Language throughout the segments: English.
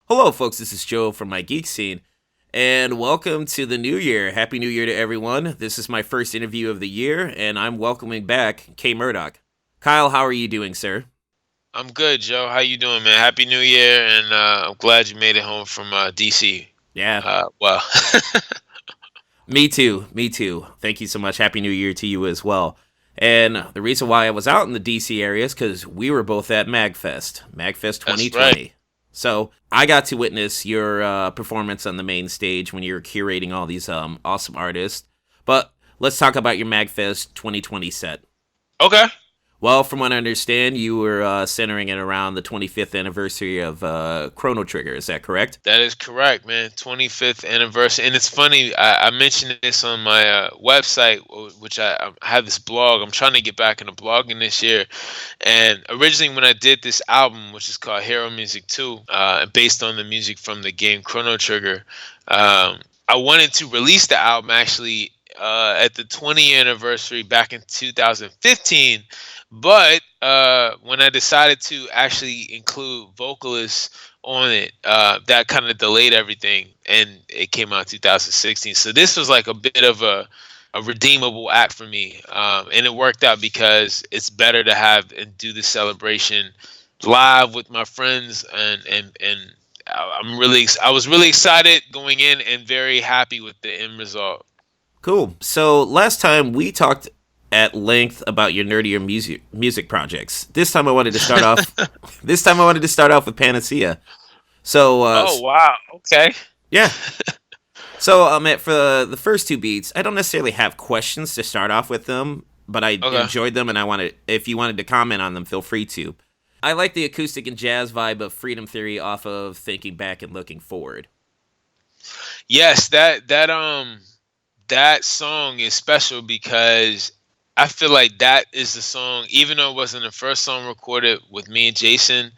Hello, folks. This is Joe from my geek scene, and welcome to the new year. Happy New Year to everyone. This is my first interview of the year, and I'm welcoming back K-Murdock. Kyle, how are you doing, sir? I'm good, Joe. How you doing, man? Happy New Year, and I'm glad you made it home from DC. Yeah, Well, me too. Me too. Thank you so much. Happy New Year to you as well. And the reason why I was out in the DC area is because we were both at MAGFest that's right. 2020. So I got to witness your performance on the main stage when you were curating all these awesome artists. But let's talk about your MAGFest 2020 set. Okay. Well, from what I understand, you were centering it around the 25th anniversary of Chrono Trigger. Is that correct? That is correct, man. 25th anniversary, and it's funny. I mentioned this on my website, which I have this blog. I'm trying to get back into blogging this year, and originally when I did this album, which is called Hero Music 2, based on the music from the game Chrono Trigger, I wanted to release the album actually at the 20th anniversary back in 2015. But when I decided to actually include vocalists on it, that kind of delayed everything, and it came out in 2016. So this was like a bit of a redeemable act for me, and it worked out because it's better to have and do the celebration live with my friends, and I was really excited going in and very happy with the end result. Cool. So last time we talked at length about your nerdier music projects. This time I wanted to start off. This time I wanted to start off with Panacea. So Oh wow, okay. yeah. So for the first two beats, I don't necessarily have questions to start off with them, but I Okay. enjoyed them, and I wanted, if you wanted to comment on them, feel free to. I like the acoustic and jazz vibe of Freedom Theory off of Thinking Back and Looking Forward. Yes, that song is special because I feel like that is the song, even though it wasn't the first song recorded with me and Jason.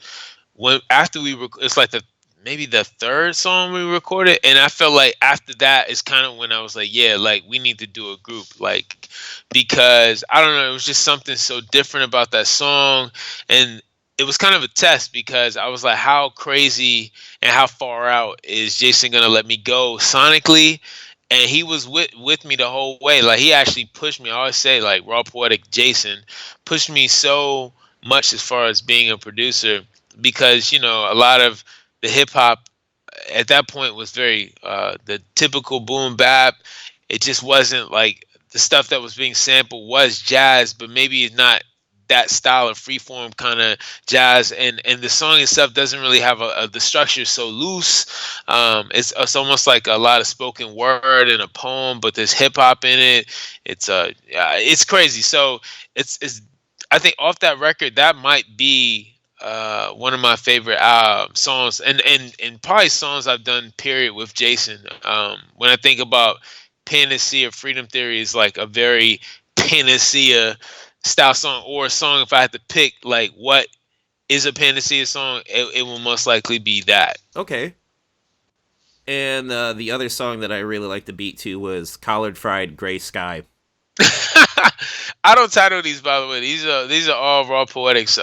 When after it's like the maybe the third song we recorded, and I felt like after that is kind of when I was like, yeah, like we need to do a group, like because I don't know, it was just something so different about that song, and it was kind of a test because I was like, how crazy and how far out is Jason gonna let me go sonically? And he was with me the whole way. Like he actually pushed me. I always say like raw poetic Jason pushed me so much as far as being a producer because a lot of the hip hop at that point was very the typical boom bap. It just wasn't like the stuff that was being sampled was jazz, but maybe it's not that style of freeform kind of jazz, and the song itself doesn't really have the structure is so loose. It's almost like a lot of spoken word and a poem, but there's hip hop in it. Yeah, it's crazy. So it's I think off that record that might be one of my favorite songs, and probably songs I've done period with Jason. When I think about Panacea, Freedom Theory is like a very Panacea style song, or a song. If I had to pick like what is a Panacea song, it will most likely be that. Okay. And the other song that I really liked the beat to was Collard Fried Gray Sky. I don't title these, by the way. These are all raw poetics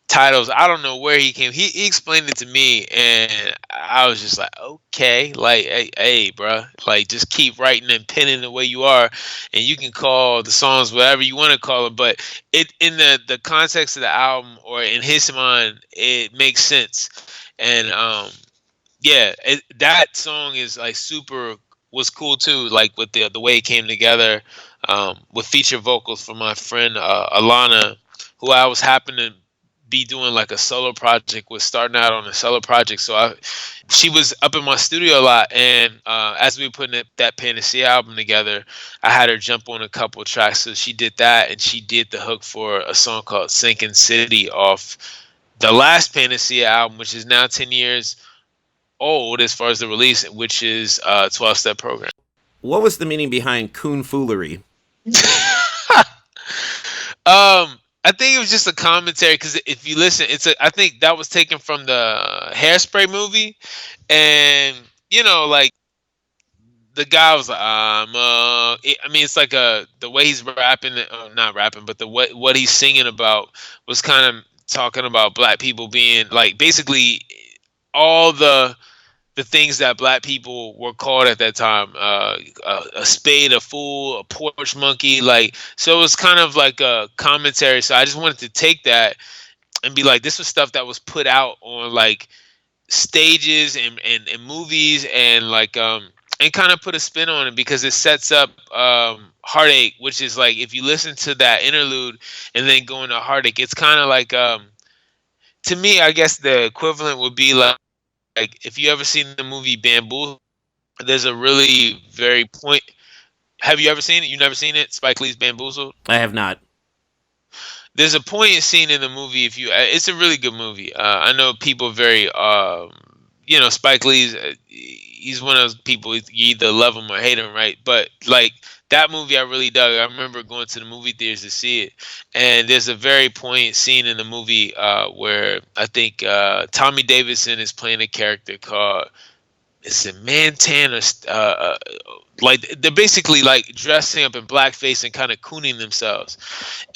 titles. I don't know where he came. He explained it to me, and I was just like, okay, like, hey, bro, like, just keep writing and penning the way you are, and you can call the songs whatever you want to call it. But it in the context of the album, or in his mind, it makes sense. And yeah, that song is like super was cool too. Like with the way it came together, with feature vocals from my friend Alana, who I was happening to be doing like a solo project, was starting out on a solo project. So she was up in my studio a lot, and as we were putting that Panacea album together, I had her jump on a couple tracks. So she did that, and she did the hook for a song called Sinking City off the last Panacea album, which is now 10 years old as far as the release, which is 12-step program. What was the meaning behind Koonfoolery? I think it was just a commentary because if you listen, I think that was taken from the Hairspray movie, and like the guy was like, I mean, it's like the way he's rapping, not rapping, but what he's singing about was kind of talking about black people being like basically all the things that black people were called at that time, a spade, a fool, a porch monkey, like, so it was kind of like a commentary. So I just wanted to take that and be like, this was stuff that was put out on like stages and movies, and like and kind of put a spin on it, because it sets up Heartache, which is like, if you listen to that interlude and then go into Heartache, it's kind of like, to me, I guess the equivalent would be like if you ever seen the movie Bamboo, there's a really very point. Have you ever seen it? You never seen it? Spike Lee's Bamboozled? I have not. There's a poignant scene in the movie. If you, it's a really good movie. I know people very, Spike Lee's. He's one of those people. You either love him or hate him, right? But like that movie, I really dug. I remember going to the movie theaters to see it, and there's a very poignant scene in the movie where I think Tommy Davidson is playing a character called, is it Mantan, or like they're basically like dressing up in blackface and kind of cooning themselves.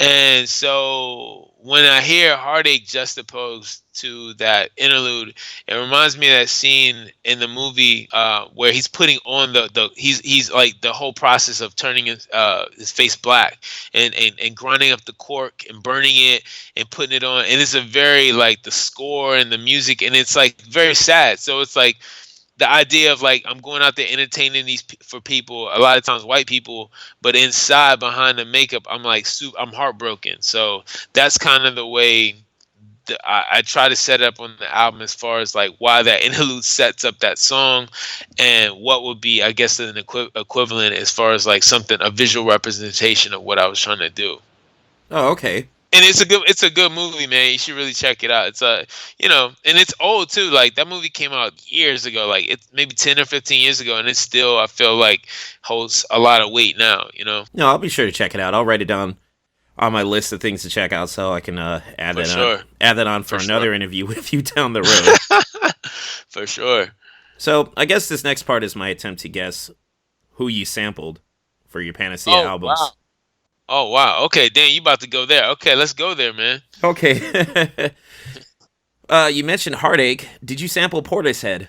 And so when I hear Heartache juxtaposed to that interlude, it reminds me of that scene in the movie where he's putting on he's like the whole process of turning his face black and grinding up the cork and burning it and putting it on. And it's a very like the score and the music, and it's like very sad. So it's like the idea of like, I'm going out there entertaining for people, a lot of times white people, but inside behind the makeup, I'm like, I'm heartbroken. So that's kind of the way I try to set up on the album, as far as like why that interlude sets up that song, and what would be, I guess, an equivalent as far as like something, a visual representation of what I was trying to do. Oh, okay. And it's a good movie, man. You should really check it out. It's and it's old too. Like that movie came out years ago, like it's maybe 10 or 15 years ago, and it's still, I feel like, holds a lot of weight now. No, I'll be sure to check it out. I'll write it down on my list of things to check out, so I can add that on for another interview with you down the road. For sure. So I guess this next part is my attempt to guess who you sampled for your Panacea albums. Wow. Oh, wow. Okay, Dan, you about to go there. Okay, let's go there, man. Okay. You mentioned Heartache. Did you sample Portishead?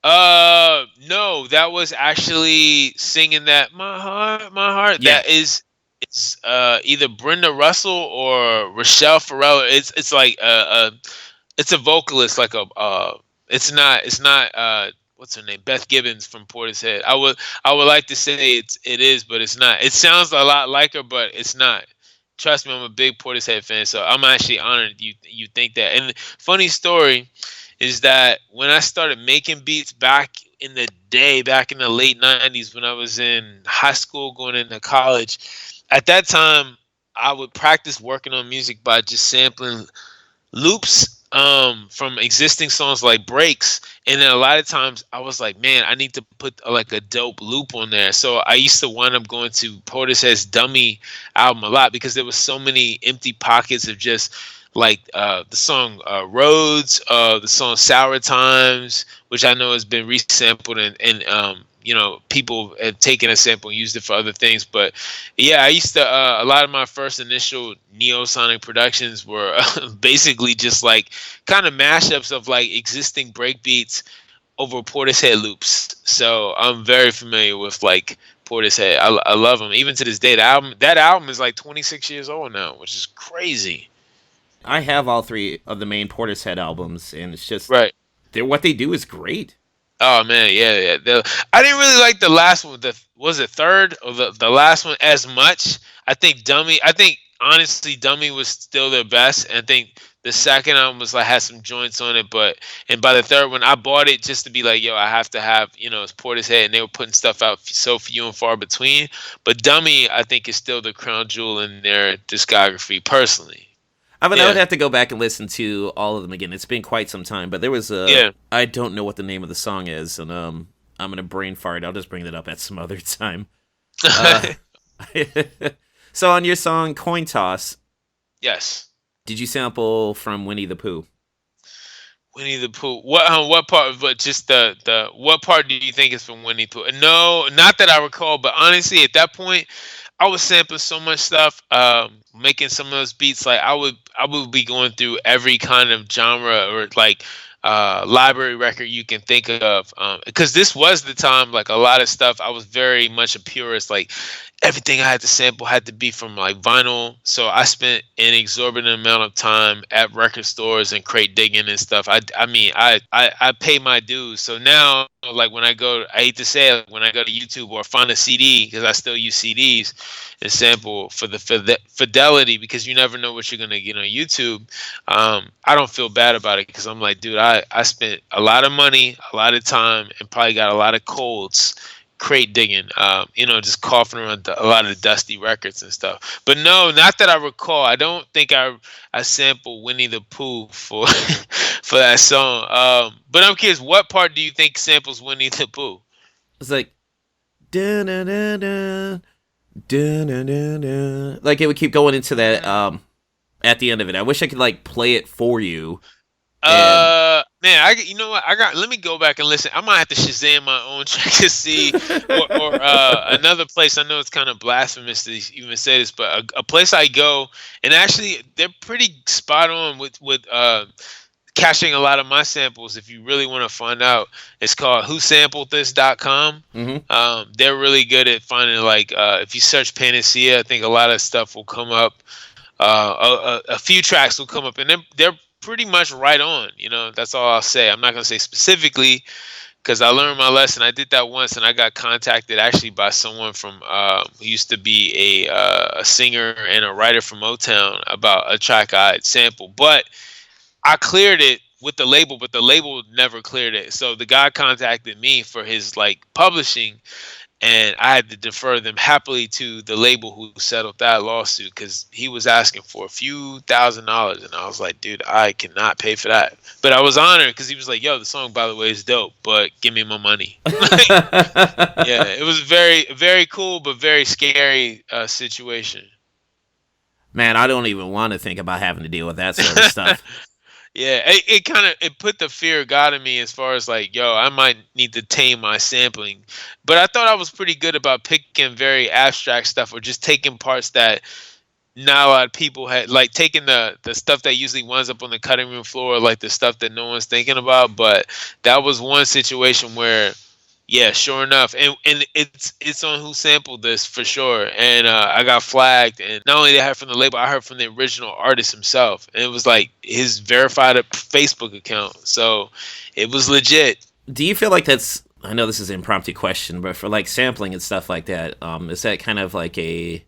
No, that was actually singing that My Heart. Yeah. That is, it's either Brenda Russell or Rochelle Farrell. It's like it's a vocalist, like it's not what's her name? Beth Gibbons from Portishead. I would like to say it is, but it's not. It sounds a lot like her, but it's not. Trust me, I'm a big Portishead fan, so I'm actually honored you think that. And funny story is that when I started making beats back in the day, back in the late 90s, when I was in high school going into college, at that time I would practice working on music by just sampling loops from existing songs, like breaks. And then a lot of times I was like, man, I need to put like a dope loop on there. So I used to wind up going to Portishead's Dummy album a lot, because there was so many empty pockets of just like the song Roads, the song Sour Times, which I know has been resampled and people have taken a sample and used it for other things. But yeah, I used to, a lot of my first initial Neosonic productions were basically just like kind of mashups of like existing breakbeats over Portishead loops. So I'm very familiar with like Portishead. I love them. Even to this day, that album is like 26 years old now, which is crazy. I have all three of the main Portishead albums, and it's just, right. What they do is great. Oh man, yeah. I didn't really like the last one. Was it third or the last one as much? I think honestly, Dummy was still their best. And I think the second album was like had some joints on it, and by the third one, I bought it just to be like, yo, I have to have, it's Portishead, and they were putting stuff out so few and far between. But Dummy, I think, is still the crown jewel in their discography, personally. I would have to go back and listen to all of them again. It's been quite some time, but there was I don't know what the name of the song is, and I'm gonna brain fart. I'll just bring that up at some other time. So on your song Coin Toss, yes, did you sample from Winnie the Pooh? Winnie the Pooh. What part? But just the what part do you think is from Winnie the Pooh? No, not that I recall. But honestly, at that point, I was sampling so much stuff, making some of those beats. Like I would be going through every kind of genre, or like library record you can think of, because this was the time, like a lot of stuff, I was very much a purist. Like everything I had to sample had to be from like vinyl. So I spent an exorbitant amount of time at record stores and crate digging and stuff. I pay my dues. So now, like when I go, I hate to say it, when I go to YouTube or find a CD, because I still use CDs and sample for the fidelity, because you never know what you're gonna get on YouTube. I don't feel bad about it, because I'm like, dude, I spent a lot of money, a lot of time, and probably got a lot of colds crate digging, just coughing around a lot of the dusty records and stuff. But no, not that I recall. I don't think I sampled Winnie the Pooh for for that song. But I'm curious, what part do you think samples Winnie the Pooh? It's like, dun, dun, dun, dun, dun, dun, dun, dun. Like it would keep going into that at the end of it. I wish I could like play it for you. Man, you know what? Let me go back and listen. I might have to Shazam my own track to see, or another place. I know it's kind of blasphemous to even say this, but a place I go, and actually they're pretty spot on with caching a lot of my samples. If you really want to find out, it's called whosamplethis.com. They're really good at finding, like, if you search Panacea, I think a lot of stuff will come up. A few tracks will come up, and they're pretty much right on. That's all I'll say. I'm not gonna say specifically, because I learned my lesson. I did that once, and I got contacted actually by someone from who used to be a singer and a writer from Motown about a track I had sampled, but I cleared it with the label, but the label never cleared it. So the guy contacted me for his like publishing, and I had to defer them happily to the label who settled that lawsuit, because he was asking for a few $1,000s. And I was like, dude, I cannot pay for that. But I was honored, because he was like, yo, the song, by the way, is dope, but give me my money. Yeah, it was very, very cool, but very scary situation. Man, I don't even want to think about having to deal with that sort of stuff. Yeah, it put the fear of God in me, as far as like, yo, I might need to tame my sampling. But I thought I was pretty good about picking very abstract stuff, or just taking parts that not a lot of people had, like taking the stuff that usually winds up on the cutting room floor, like the stuff that no one's thinking about. But that was one situation where, yeah, sure enough, and it's on Who Sampled This for sure, and I got flagged, and not only did I heard from the label, I heard from the original artist himself, and it was like his verified Facebook account, so it was legit. Do you feel like that's? I know this is an impromptu question, but for like sampling and stuff like that, is that kind of like a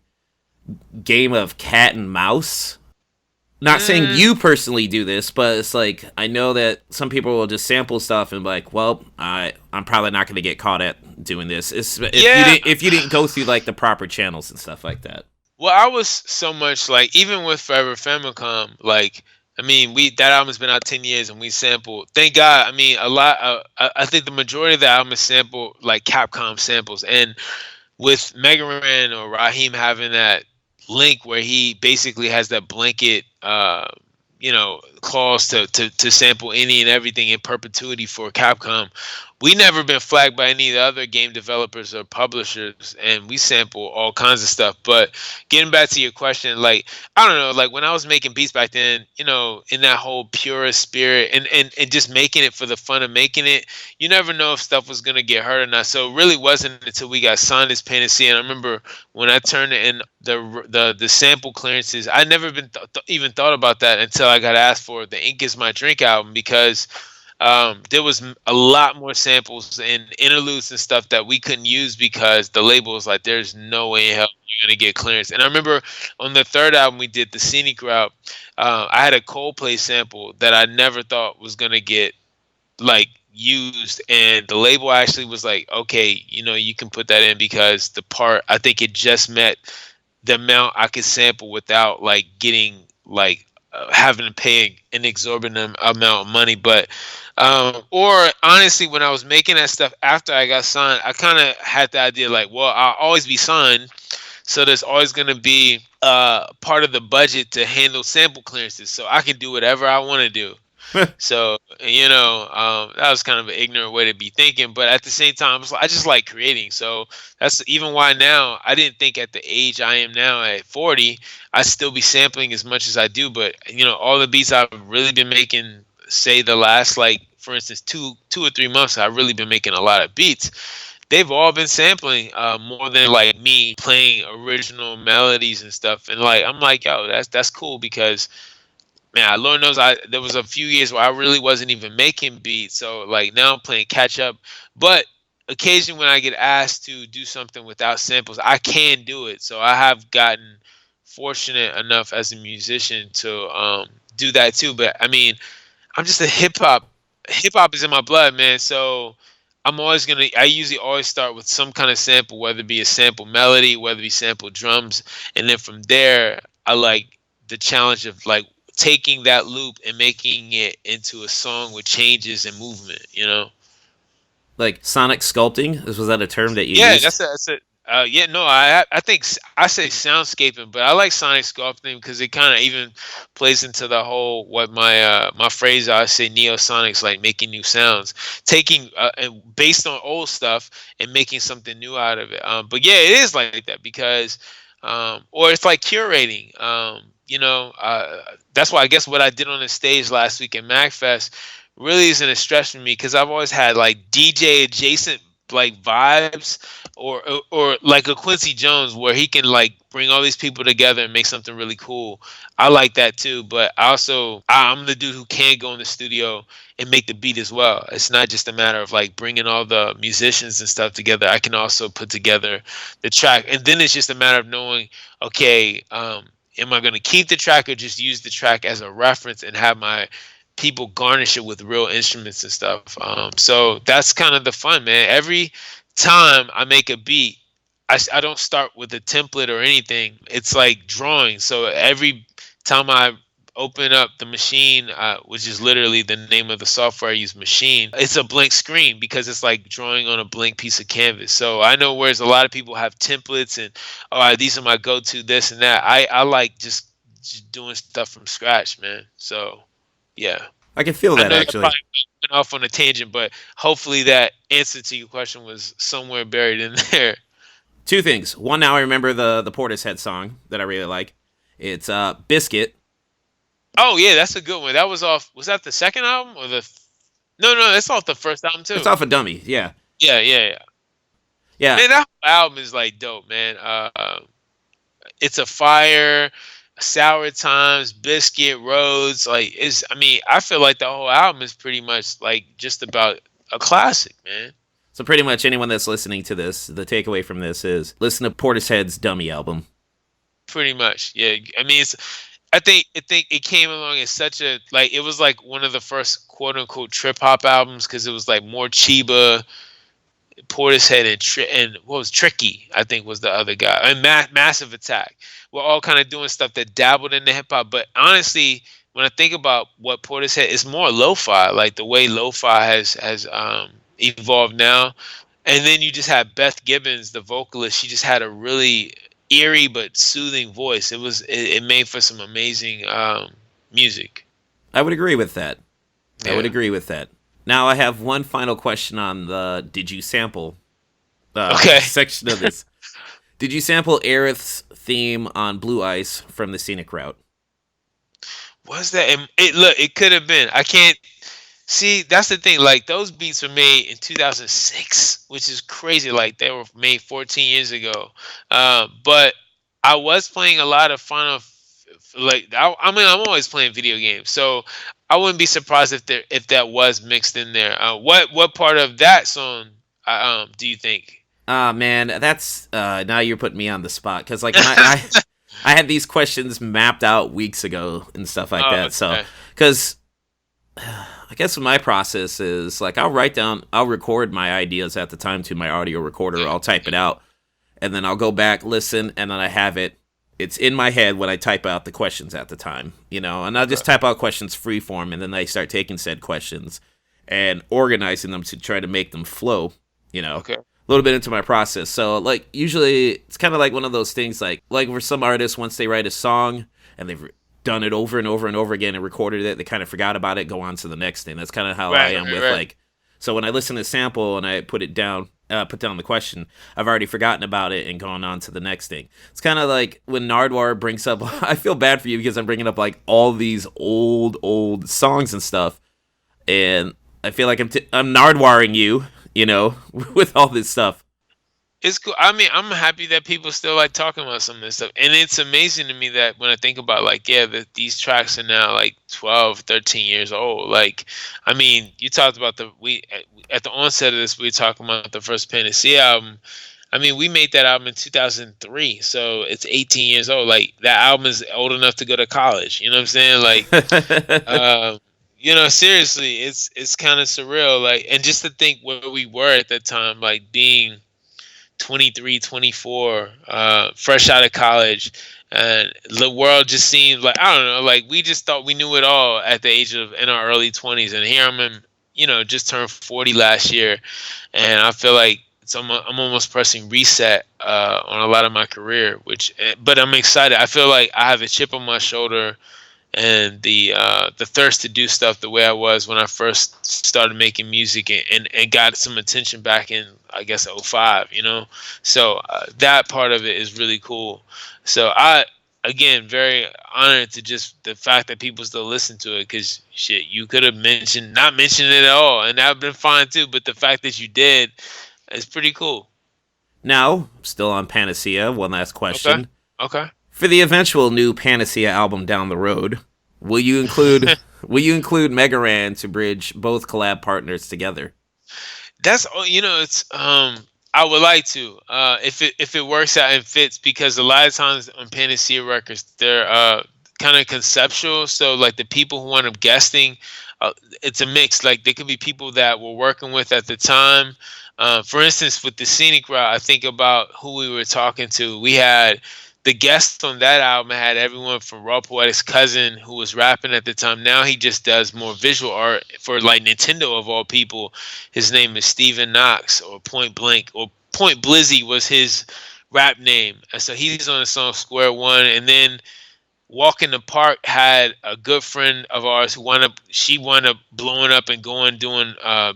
game of cat and mouse? Not saying you personally do this, but it's like, I know that some people will just sample stuff and be like, well, I'm probably not going to get caught at doing this. If you didn't go through like the proper channels and stuff like that. Well, I was so much like, even with Forever Famicom, like, I mean, that album's been out 10 years, and we sampled, thank God. I mean, a lot. I think the majority of the album is sampled, like Capcom samples. And with Mega Man or Raheem having that link where he basically has that blanket clause to sample any and everything in perpetuity for Capcom. We never been flagged by any of the other game developers or publishers, and we sample all kinds of stuff. But getting back to your question, like, I don't know, like when I was making beats back then, in that whole purist spirit, and just making it for the fun of making it, you never know if stuff was gonna get hurt or not. So it really wasn't until we got signed as Panacea. And I remember when I turned in the sample clearances, I never been even thought about that until I got asked for the Ink Is My Drink album, because there was a lot more samples and interludes and stuff that we couldn't use, because the label was like, there's no way in hell you're going to get clearance. And I remember on the third album we did, the Scenic Route, I had a Coldplay sample that I never thought was going to get like used, and the label actually was like, okay, you can put that in, because the part, I think it just met the amount I could sample without like getting like having to pay an exorbitant amount of money. But or honestly, when I was making that stuff after I got signed, I kind of had the idea like, well, I'll always be signed, so there's always going to be part of the budget to handle sample clearances, so I can do whatever I want to do. So that was kind of an ignorant way to be thinking, but at the same time, I just like creating. So that's even why now I didn't think at the age I am now at 40, I'd still be sampling as much as I do. But all the beats I've really been making say the last, like, for instance, two or 3 months, I've really been making a lot of beats. They've all been sampling more than like me playing original melodies and stuff. And like I'm like, yo, that's cool because man, Lord knows there was a few years where I really wasn't even making beats. So like now I'm playing catch up. But occasionally when I get asked to do something without samples, I can do it. So I have gotten fortunate enough as a musician to do that too. But I mean, I'm just a hip hop. Hip hop is in my blood, man. So I usually always start with some kind of sample, whether it be a sample melody, whether it be sample drums. And then from there, I like the challenge of like taking that loop and making it into a song with changes and movement, you know? Like sonic sculpting? Was that a term that you Yeah, used? that's it. Yeah, no, I think I say soundscaping, but I like sonic sculpting because it kind of even plays into the whole what my phrase I say neosonics, like making new sounds, taking and based on old stuff and making something new out of it. But yeah, it is like that because or it's like curating. That's why I guess what I did on the stage last week at MAGFest really isn't a stretch for me because I've always had like DJ adjacent like vibes or like a Quincy Jones where he can like bring all these people together and make something really cool. I like that too, but I'm the dude who can go in the studio and make the beat as well. It's not just a matter of like bringing all the musicians and stuff together. I can also put together the track, and then it's just a matter of knowing, okay, am I going to keep the track or just use the track as a reference and have my people garnish it with real instruments and stuff. So that's kind of the fun, man. Every time I make a beat, I don't start with a template or anything. It's like drawing. So every time I open up the machine, which is literally the name of the software I use, Machine, it's a blank screen because it's like drawing on a blank piece of canvas. So I know whereas a lot of people have templates and, these are my go-to this and that. I like just doing stuff from scratch, man. So yeah. I can feel that, I know actually. that probably went off on a tangent, but hopefully that answer to your question was somewhere buried in there. Two things. One, now I remember the Portishead song that I really like. It's Biscuit. Oh yeah, that's a good one. That was off. Was that the second album or the? No, that's off the first album too. It's off a Dummy, yeah. Yeah. Yeah. Man, that album is like dope, man. It's a fire. Sour Times, Biscuit, Roads, I feel like the whole album is pretty much like just about a classic, man. So pretty much anyone that's listening to this, the takeaway from this is listen to Portishead's Dummy album. Pretty much, yeah. I mean, I think it came along as such a it was like one of the first quote unquote trip hop albums because it was like more Chiba, Portishead and what was Tricky, I think was the other guy, and Massive Attack. We're all kind of doing stuff that dabbled into hip hop, but honestly, when I think about what Portishead is, more lo-fi, like the way lo-fi has evolved now. And then you just had Beth Gibbons, the vocalist. She just had a really eerie but soothing voice. It made for some amazing music. I would agree with that. Yeah. I would agree with that. Now I have one final question on the did you sample section of this. Did you sample Aerith's theme on Blue Ice from the Scenic Route? Was that? It could have been. I can't see. That's the thing. Like those beats were made in 2006, which is crazy. Like they were made 14 years ago. But I was playing a lot of Final. I'm always playing video games, so I wouldn't be surprised if that was mixed in there. What part of that song do you think? Man, that's now you're putting me on the spot because like I had these questions mapped out weeks ago and stuff like that. So because I guess my process is like I'll record my ideas at the time to my audio recorder. I'll type it out, and then I'll go back, listen, and then I have it. It's in my head when I type out the questions at the time, and I'll just type out questions freeform, and then I start taking said questions and organizing them to try to make them flow, Okay. a little bit into my process. So, like, usually it's kind of like one of those things, like for some artists, once they write a song and they've done it over and over and over again and recorded it, they kind of forgot about it, go on to the next thing. That's kind of how I am with, like, so when I listen to a sample and I put down the question, I've already forgotten about it and gone on to the next thing. It's kind of like when Nardwar brings up, I feel bad for you because I'm bringing up like all these old songs and stuff, and I feel like I'm nardwaring you, with all this stuff. It's cool. I mean, I'm happy that people still like talking about some of this stuff. And it's amazing to me that when I think about like, yeah, that these tracks are now like 12, 13 years old. Like, I mean, you talked about we at the onset of this, we were talking about the first Panacea album. I mean, we made that album in 2003, so it's 18 years old. Like, that album is old enough to go to college. You know what I'm saying? Like, seriously, it's kind of surreal. Like, and just to think where we were at that time, like being 23, 24, fresh out of college, and the world just seemed like, I don't know, like we just thought we knew it all at the age of in our early 20s, and here I'm in, just turned 40 last year, and I feel like I'm almost pressing reset on a lot of my career, but I'm excited. I feel like I have a chip on my shoulder, and the thirst to do stuff the way I was when I first started making music and got some attention back in, I guess, '05, So that part of it is really cool. So again, very honored to just the fact that people still listen to it, because shit, you could have not mentioned it at all, and that would have been fine too, but the fact that you did is pretty cool. Now, still on Panacea, one last question. Okay. For the eventual new Panacea album down the road, will you include Megaran to bridge both collab partners together? That's it's I would like to if it works out and fits, because a lot of times on Panacea records they're kind of conceptual. So like the people who wind up guesting, it's a mix. Like there could be people that we're working with at the time. For instance, with the Scenic Route, I think about who we were talking to. We had the guests on that album had everyone from Raw Poetic's cousin, who was rapping at the time. Now he just does more visual art for like Nintendo of all people. His name is Steven Knox, or Point Blank, or Point Blizzy was his rap name. And so he's on the song Square One. And then Walk in the Park had a good friend of ours who wound up blowing up and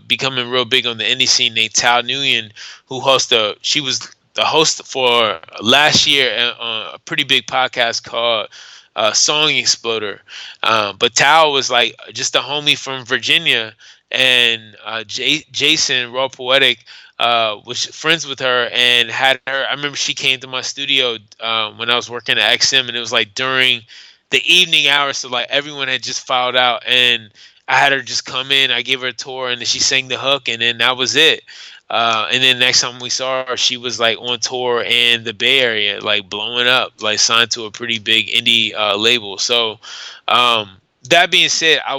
becoming real big on the indie scene, named Tal Nguyen, who she was the host for last year a pretty big podcast called Song Exploder. But Tal was like just a homie from Virginia, and Jason, Raw Poetic, was friends with her and had her. I remember she came to my studio when I was working at XM, and it was like during the evening hours, so like everyone had just filed out, and I had her just come in. I gave her a tour, and then she sang the hook, and then that was it. And then next time we saw her, she was like on tour in the Bay Area, like blowing up, like signed to a pretty big indie label. So that being said, I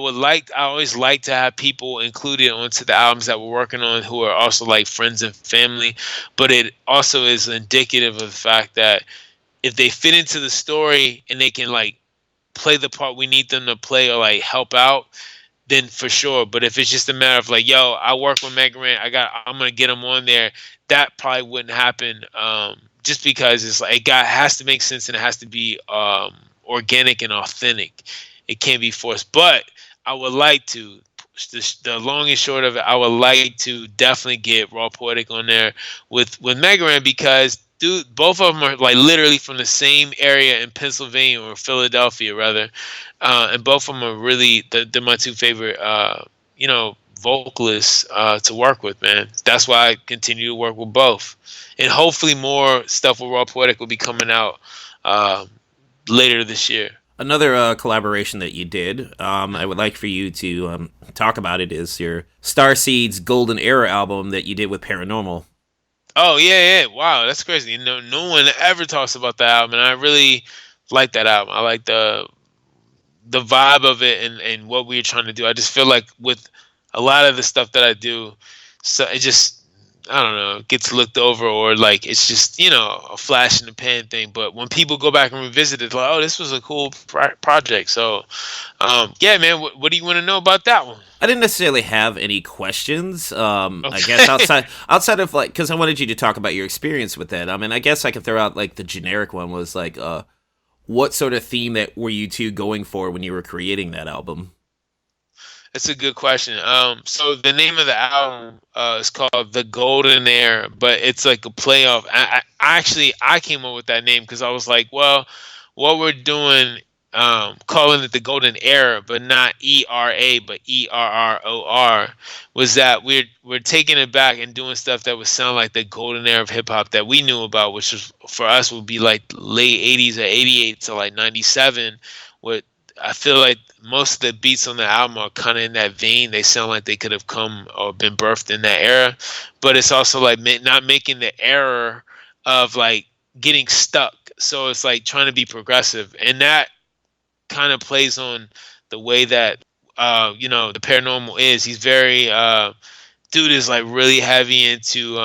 always like to have people included onto the albums that we're working on who are also like friends and family. But it also is indicative of the fact that if they fit into the story and they can like play the part we need them to play or like help out, then for sure. But if it's just a matter of like, yo, I work with Megaran, I'm gonna get them on there, that probably wouldn't happen. Just because it's like has to make sense, and it has to be organic and authentic. It can't be forced. But I would like to. The long and short of it, I would like to definitely get Raw Poetic on there with Megaran, because dude, both of them are like literally from the same area in Pennsylvania, or Philadelphia rather, and both of them are really they're my two favorite vocalists to work with, man. That's why I continue to work with both, and hopefully more stuff with Raw Poetic will be coming out later this year. Another collaboration that you did, I would like for you to talk about it, is your Starseeds Golden Era album that you did with ParanormL. Oh, yeah. Wow, that's crazy. No one ever talks about that album, and I really like that album. I like the vibe of it and what we were trying to do. I just feel like with a lot of the stuff that I do, so it just, I don't know, gets looked over, or like it's just, a flash in the pan thing. But when people go back and revisit it, like, oh, this was a cool project. So, yeah, man, what do you want to know about that one? I didn't necessarily have any questions. Okay. I guess outside of like, because I wanted you to talk about your experience with it. I mean, I guess I could throw out like the generic one was like, what sort of theme that were you two going for when you were creating that album? That's a good question. So the name of the album is called The Golden Era, but it's like a play off. I came up with that name because I was like, well, what we're doing calling it the golden era, but not ERA, but ERROR, was that we're taking it back and doing stuff that would sound like the golden era of hip hop that we knew about, which was for us would be like late 80s or 88 to like 97. What I feel like most of the beats on the album are kind of in that vein. They sound like they could have come or been birthed in that era, but it's also like not making the error of like getting stuck. So it's like trying to be progressive, and that kind of plays on the way that the paranormal is. He's very dude is like really heavy into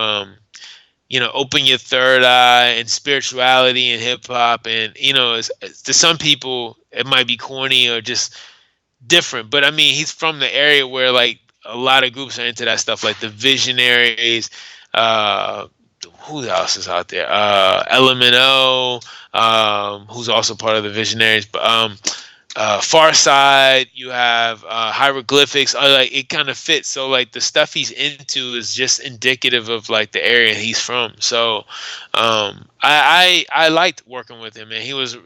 open your third eye and spirituality and hip hop, and to some people it might be corny or just different, but I mean he's from the area where like a lot of groups are into that stuff, like the Visionaries. Who else is out there? Elemento, who's also part of the Visionaries, but Far Side, you have hieroglyphics. Like it kind of fits. So like the stuff he's into is just indicative of like the area he's from. So I liked working with him, and he was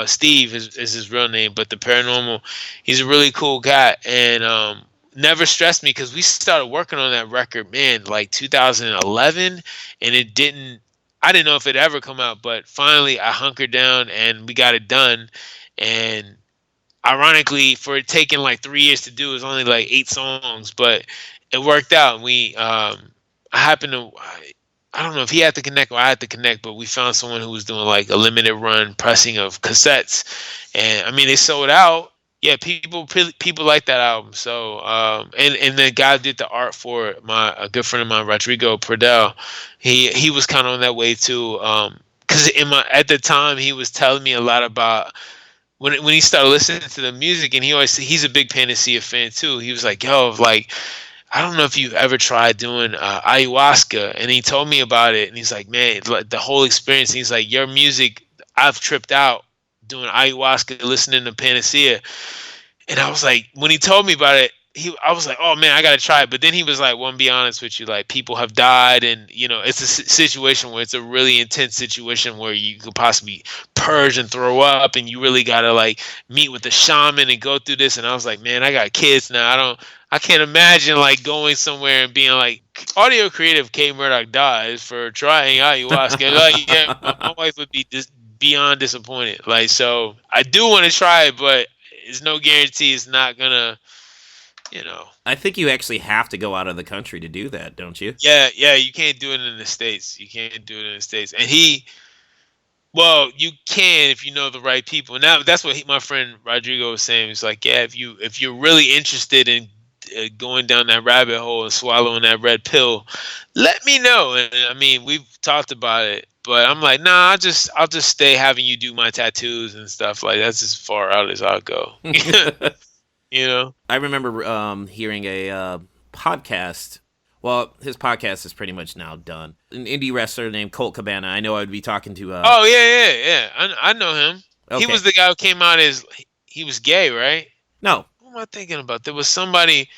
Steve is his real name, but the paranormal, he's a really cool guy, and never stressed me because we started working on that record, man, like 2011, and I didn't know if it'd ever come out, but finally I hunkered down and we got it done. And ironically, for it taking like 3 years to do, it was only like 8 songs, but it worked out. And I happened to, I don't know if he had to connect or I had to connect, but we found someone who was doing like a limited run pressing of cassettes, and I mean they sold out. Yeah, people like that album. So and the guy who did the art for it, a good friend of mine, Rodrigo Pradell, he was kind of on that way too. Because at the time he was telling me a lot about when he started listening to the music, and he's a big Panacea fan too. He was like, yo, like, I don't know if you ever tried doing ayahuasca, and he told me about it, and he's like, man, like the whole experience. He's like, your music, I've tripped out doing ayahuasca, listening to Panacea. And I was like, when he told me about it, I was like, oh man, I gotta try it. But then he was like, well, I'm be honest with you, like people have died, and it's a situation where it's a really intense situation where you could possibly purge and throw up, and you really gotta like meet with the shaman and go through this. And I was like, man, I got kids now. I can't imagine like going somewhere and being like, audio creative K-Murdock dies for trying ayahuasca. Like, yeah, my wife would be just beyond disappointed. Like, so I do want to try it, but there's no guarantee it's not gonna. I think you actually have to go out of the country to do that, don't you? Yeah, you can't do it in the States. And you can if you know the right people. Now that's what my friend Rodrigo was saying. He's like, yeah, if you're really interested in going down that rabbit hole and swallowing that red pill, let me know. And I mean, we've talked about it, but I'm like, nah, I'll just stay having you do my tattoos and stuff. Like that's as far out as I'll go. I remember hearing a podcast. Well, his podcast is pretty much now done. An indie wrestler named Colt Cabana. I know I would be talking to. Oh yeah. I know him. Okay. He was the guy who came out as he was gay, right? No. Who am I thinking about? There was somebody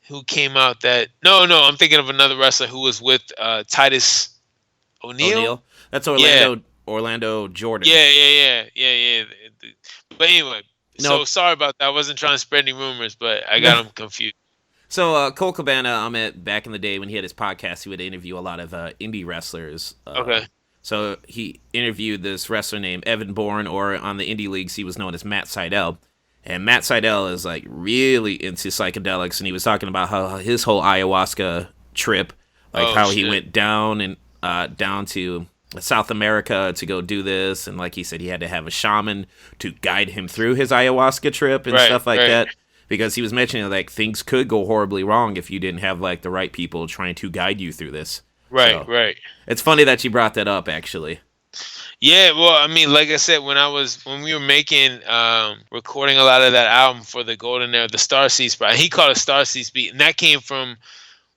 who came out that. No. I'm thinking of another wrestler who was with Titus O'Neil. That's Orlando Jordan. Yeah. But anyway. So sorry about that. I wasn't trying to spread any rumors, but I got him confused. So Colt Cabana, I met back in the day when he had his podcast. He would interview a lot of indie wrestlers. Okay. So he interviewed this wrestler named Evan Bourne, or on the indie leagues he was known as Matt Sydal. And Matt Sydal is like really into psychedelics, and he was talking about how his whole ayahuasca trip, he went down to South America to go do this, and like he said, he had to have a shaman to guide him through his ayahuasca trip and stuff like that, because he was mentioning like things could go horribly wrong if you didn't have like the right people trying to guide you through this. Right. It's funny that you brought that up, actually. Yeah, well, I mean, like I said, when we were making, recording a lot of that album for the Golden Era, the Starseed Spot, he called it Starseed Beat, and that came from.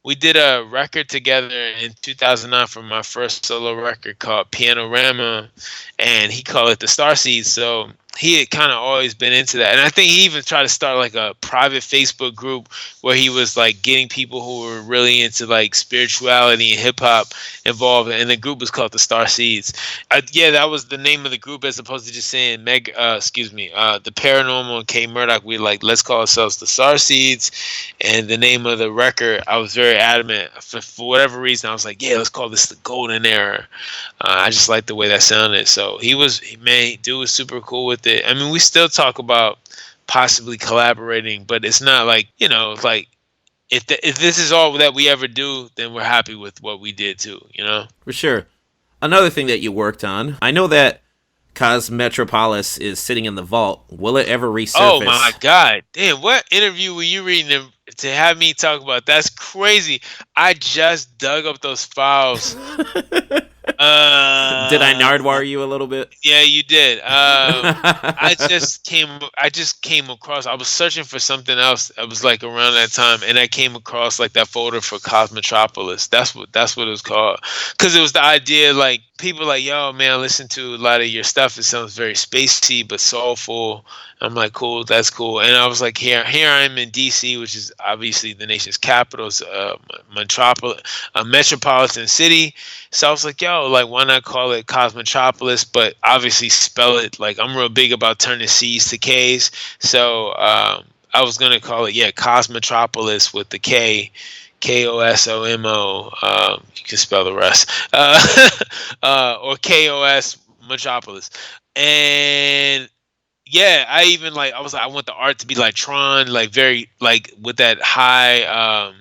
We did a record together in 2009 for my first solo record called Pianorama, and he called it the Starseed. So he had kind of always been into that. And I think he even tried to start like a private Facebook group where he was like getting people who were really into like spirituality and hip hop involved. And the group was called the Star Seeds. Yeah, that was the name of the group, as opposed to just saying the Paranormal and K-Murdock. We like, let's call ourselves the Star Seeds. And the name of the record, I was very adamant. For whatever reason, I was like, yeah, let's call this the Golden Era. I just like the way that sounded. So dude was super cool with it. I mean, we still talk about possibly collaborating, but it's not like, like if this is all that we ever do, then we're happy with what we did too, For sure. Another thing that you worked on, I know that Kosmetropolis is sitting in the vault. Will it ever resurface? Oh my God. Damn, what interview were you reading to have me talk about? That's crazy. I just dug up those files. Did I Nardwire you a little bit? Yeah, you did. I just came across. I was searching for something else. It was like around that time, and I came across like that folder for Kosmetropolis. That's what it was called. Because it was the idea, like people like, yo, man, I listen to a lot of your stuff. It sounds very spacey but soulful. I'm like, cool, that's cool. And I was like, here I am in DC, which is obviously the nation's capital, metropolitan city. So I was like, yo, like, why not call it Kosmetropolis, but obviously spell it like, I'm real big about turning C's to K's. So I was going to call it, Kosmetropolis with the K, Kosomo. You can spell the rest. Or KOS Metropolis. And yeah, I want the art to be like Tron, like very, like with that high,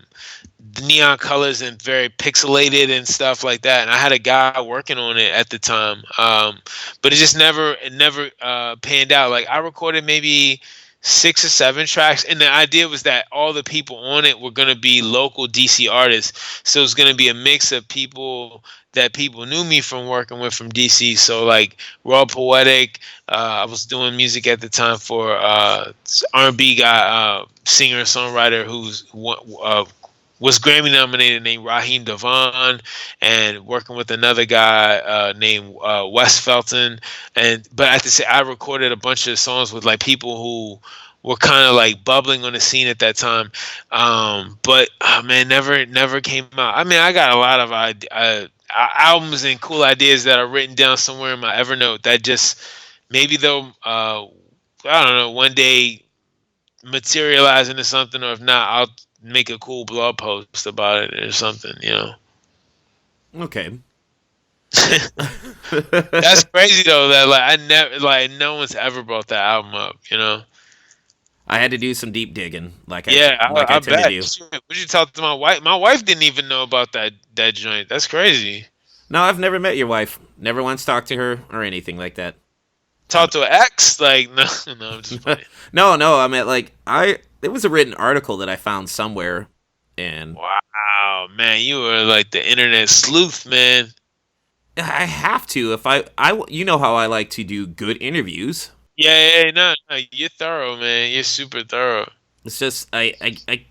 neon colors and very pixelated and stuff like that. And I had a guy working on it at the time, but it never panned out. Like I recorded maybe 6 or 7 tracks, and the idea was that all the people on it were going to be local DC artists. So it's going to be a mix of people that people knew me from working with from DC. So like Raw Poetic, I was doing music at the time for R&B guy, singer songwriter who's was Grammy nominated, named Raheem Devon, and working with another guy named Wes Felton. But I have to say, I recorded a bunch of songs with like people who were kind of like bubbling on the scene at that time. But man, never came out. I mean, I got a lot of albums and cool ideas that are written down somewhere in my Evernote that just maybe they'll I don't know, one day materialize into something, or if not, I'll make a cool blog post about it or something, Okay. That's crazy though, that no one's ever brought that album up, I had to do some deep digging, I bet. tend to do. Would you talk to my wife? My wife didn't even know about that joint. That's crazy. No, I've never met your wife. Never once talked to her or anything like that. Talk to an ex? Like, no, I'm just playing. No, I meant it was a written article that I found somewhere, and wow, man, you were like the internet sleuth, man. I have to if I you know how I like to do good interviews. Yeah, no, you're thorough, man. You're super thorough. It's just I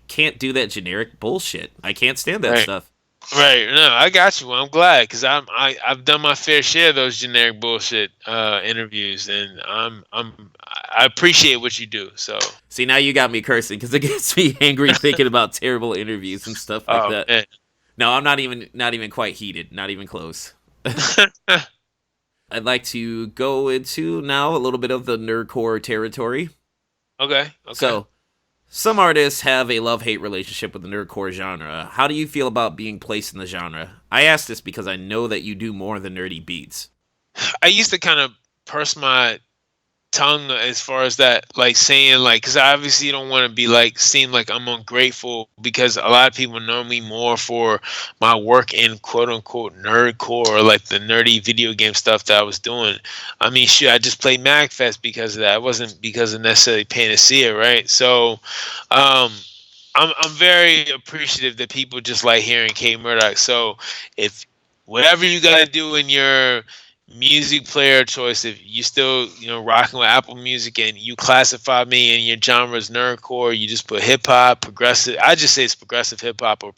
can't do that generic bullshit. I can't stand that stuff. Right. No, I got you. I'm glad, because I've done my fair share of those generic bullshit interviews, and I appreciate what you do. So see, now you got me cursing because it gets me angry thinking about terrible interviews and stuff like that. Man. No, I'm not even quite heated. Not even close. I'd like to go into now a little bit of the nerdcore territory. Okay. So, some artists have a love-hate relationship with the nerdcore genre. How do you feel about being placed in the genre? I ask this because I know that you do more than nerdy beats. I used to kind of purse my tongue as far as that, like saying like, because I obviously don't want to be like seem like I'm ungrateful, because a lot of people know me more for my work in quote unquote nerdcore, or like the nerdy video game stuff that I was doing. I mean, shit, I just played MAGFest because of that. It wasn't because of necessarily Panacea, right? So I'm very appreciative that people just like hearing K-Murdock. So if whatever you got to do in your music player choice, if you still, rocking with Apple Music and you classify me in your genre as nerdcore, you just put hip hop, progressive. I just say it's progressive hip hop or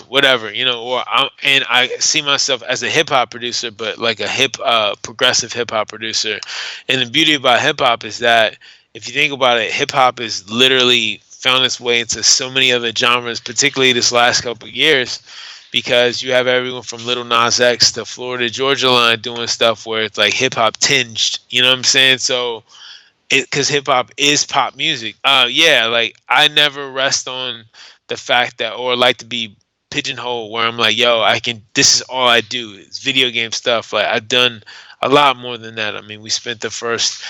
whatever, and I see myself as a hip hop producer, but like a progressive hip hop producer. And the beauty about hip hop is that if you think about it, hip hop is literally found its way into so many other genres, particularly this last couple of years, because you have everyone from Little Nas X to Florida Georgia Line doing stuff where it's like hip hop tinged. You know what I'm saying? So, because hip hop is pop music. Like I never rest on the fact that, or like to be pigeonholed where I'm like, yo, this is all I do. It's video game stuff. Like I've done a lot more than that. I mean, we spent the first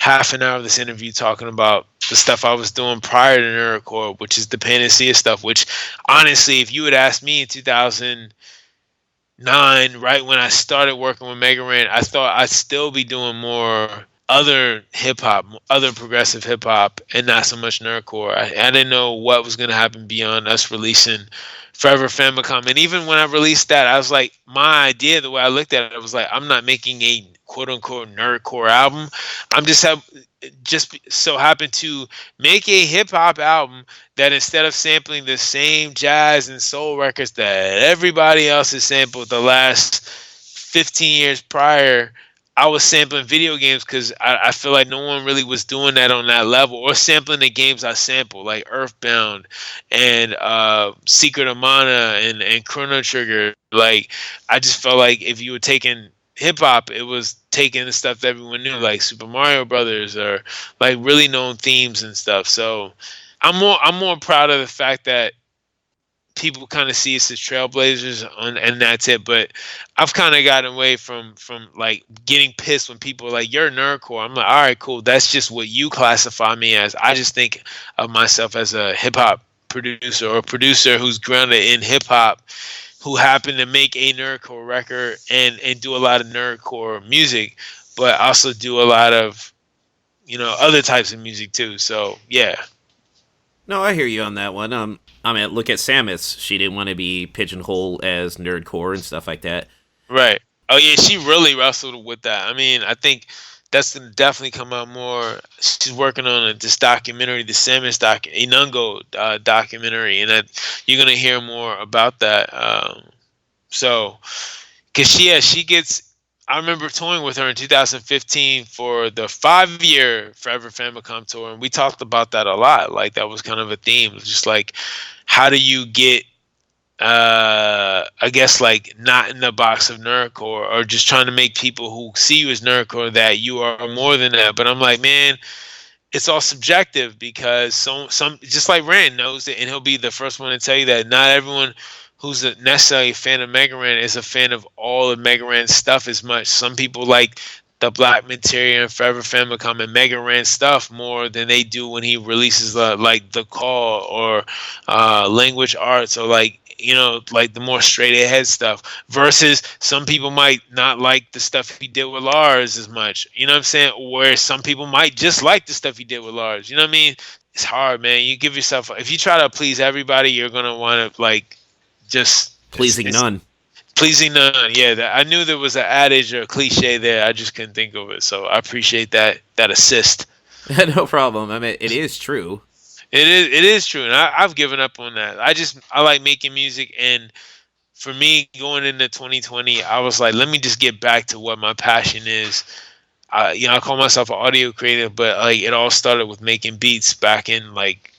half an hour of this interview talking about the stuff I was doing prior to Nerdcore, which is the Panacea stuff, which honestly, if you had asked me in 2009, right when I started working with Mega Ran, I thought I'd still be doing more other hip hop, other progressive hip hop, and not so much Nerdcore. I didn't know what was going to happen beyond us releasing Forever Famicom. And even when I released that, I was like, my idea, the way I looked at it, I was like, I'm not making a quote unquote nerdcore album. I'm just so happen to make a hip hop album that instead of sampling the same jazz and soul records that everybody else has sampled the last 15 years prior, I was sampling video games because I feel like no one really was doing that on that level, or sampling the games I sampled, like Earthbound and Secret of Mana and Chrono Trigger. Like, I just felt like if you were taking hip hop, it was taking the stuff that everyone knew, like Super Mario Brothers, or like really known themes and stuff. So I'm more proud of the fact that people kind of see us as trailblazers, and that's it. But I've kind of gotten away from like getting pissed when people are like, you're nerdcore. I'm like, all right, cool. That's just what you classify me as. I just think of myself as a hip hop producer, or a producer who's grounded in hip hop, who happen to make a nerdcore record and do a lot of nerdcore music, but also do a lot of, other types of music too. So yeah. No, I hear you on that one. I mean, look at Samus. She didn't want to be pigeonholed as nerdcore and stuff like that. Right. Oh yeah, she really wrestled with that. I mean, I think that's gonna definitely come out more. She's working on this documentary, the Samus Inungo documentary, and that you're gonna hear more about that. So, cause she gets. I remember touring with her in 2015 for the 5-year Forever Famicom tour, and we talked about that a lot. Like that was kind of a theme. It was just like, how do you get, I guess, like not in the box of nerdcore, or just trying to make people who see you as nerdcore that you are more than that. But I'm like, man, it's all subjective, because some just like Rand knows it, and he'll be the first one to tell you that not everyone who's necessarily a fan of Mega Ran is a fan of all of Mega Ran's stuff as much. Some people like the Black Materia and Forever Famicom and Mega Ran stuff more than they do when he releases like The Call or Language Arts, or like the more straight ahead stuff. Versus some people might not like the stuff he did with Lars as much. You know what I'm saying? Where some people might just like the stuff he did with Lars. You know what I mean? It's hard, man. You give yourself, if you try to please everybody, you're gonna want to like just pleasing none. Pleasing none. Yeah, I knew there was an adage or a cliche there. I just couldn't think of it. So I appreciate that assist. No problem. I mean, it is true. It is true, and I've given up on that. I like making music, and for me, going into 2020, I was like, let me just get back to what my passion is. I call myself an audio creative, but like it all started with making beats back in like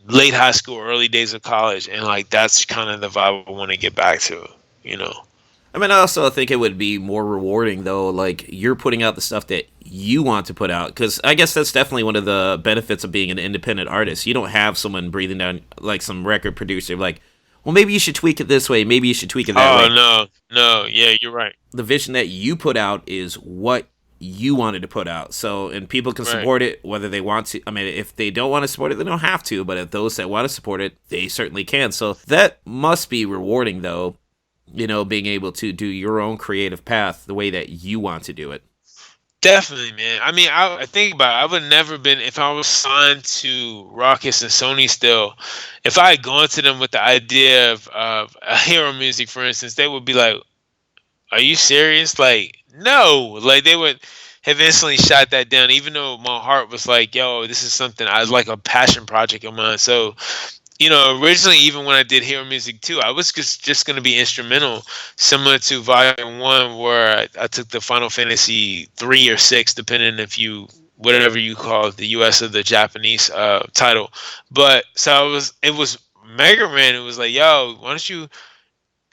late high school, early days of college, and like that's kind of the vibe I want to get back to. I mean, I also think it would be more rewarding, though, like, you're putting out the stuff that you want to put out, because I guess that's definitely one of the benefits of being an independent artist. You don't have someone breathing down, like, some record producer, like, well, maybe you should tweak it this way, maybe you should tweak it that way. Oh, no, yeah, you're right. The vision that you put out is what you wanted to put out, so, and people can support it whether they want to. I mean, if they don't want to support it, they don't have to, but if those that want to support it, they certainly can. So that must be rewarding, though, being able to do your own creative path the way that you want to do it. Definitely, man. I mean, I think about it. I would never been, if I was signed to Rawkus and Sony still, if I had gone to them with the idea of Hero Music, for instance, they would be like, are you serious? Like, no. Like, they would have instantly shot that down, even though my heart was like, yo, this is something I like, a passion project of mine. So, originally, even when I did Hero Music 2, I was just going to be instrumental, similar to Volume 1, where I took the Final Fantasy 3 or 6, depending if you, whatever you call it, the US or the Japanese title. But so it was Mega Man. It was like, yo, why don't you,